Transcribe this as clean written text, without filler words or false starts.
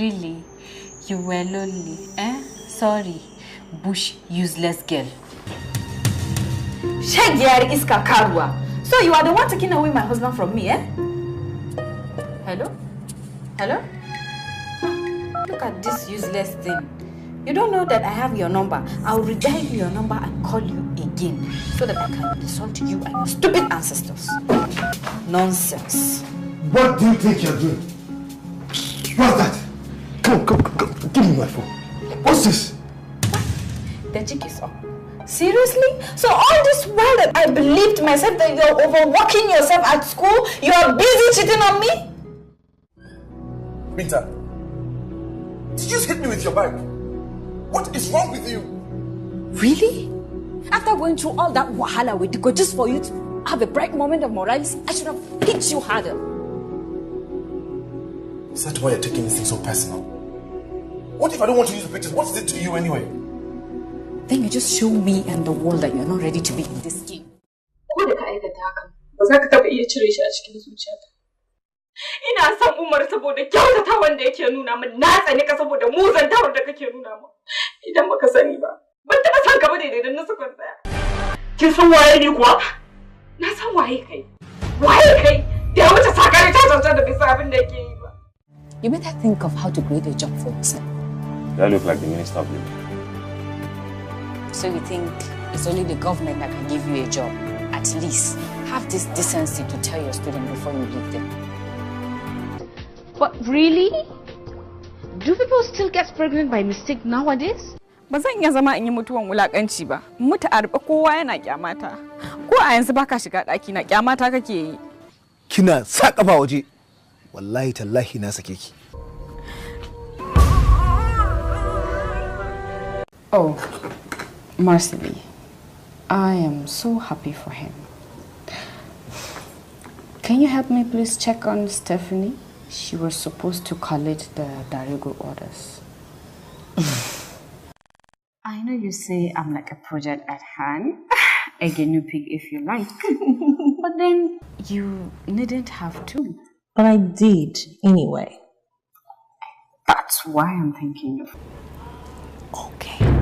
Really? You were lonely, eh? Sorry. Bush useless girl. Shagyari is kakarwa. So you are the one taking away my husband from me, eh? Hello? Hello? Look at this useless thing. You don't know that I have your number. I'll redial your number and call you again so that I can insult you and your stupid ancestors. Nonsense. What do you think you're doing? What's that? Come, give me my phone. What's this? The cheek is up. Seriously? So all this while that I believed myself that you're overworking yourself at school, you're busy cheating on me? Rita, did you just hit me with your bike? What is wrong with you? Really? After going through all that wahala with Diko just for you to have a bright moment of morality, I should have hit you harder. Is that why you're taking this thing so personal? What if I don't want to use the pictures? What is it to you anyway? Then you just show me and the world that you're not ready to be in this game. Ko da ka aikata hakan, ba za ka taɓa iya cire shi a cikin zuciyata. Ina son Umar saboda kyautata wanda yake nuna min, na tsane ka saboda muzantawar da kake nuna min. Idan baka sani ba, ban taɓa son ka ba daidai don na sakon tsaya. Kin san waye ni kuwa? Na san waye kai. Waye kai? Da ya wuce sakare ta zanta da bisa abin da yake yi ba. You better think of how to create a job for yourself. Do I look like the Minister of Labor? So you think it's only the government that can give you a job? At least have this decency to tell your student before you leave them. But really? Do people still get pregnant by mistake nowadays? Ba zan iya zama in yi mutuwan wulakanci ba. Mutu a rufe kowa yana kyamata. Ko a yanzu baka shiga daki na kyamata kake yi. Kina sa kafa waje. Wallahi tallahi na sake ki. Oh, Marcely, I am so happy for him. Can you help me please check on Stephanie? She was supposed to collect the Darigo orders. I know you say I'm like a project at hand, a guinea pig if you like, but then you needn't have to. But I did anyway. That's why I'm thinking of. Okay.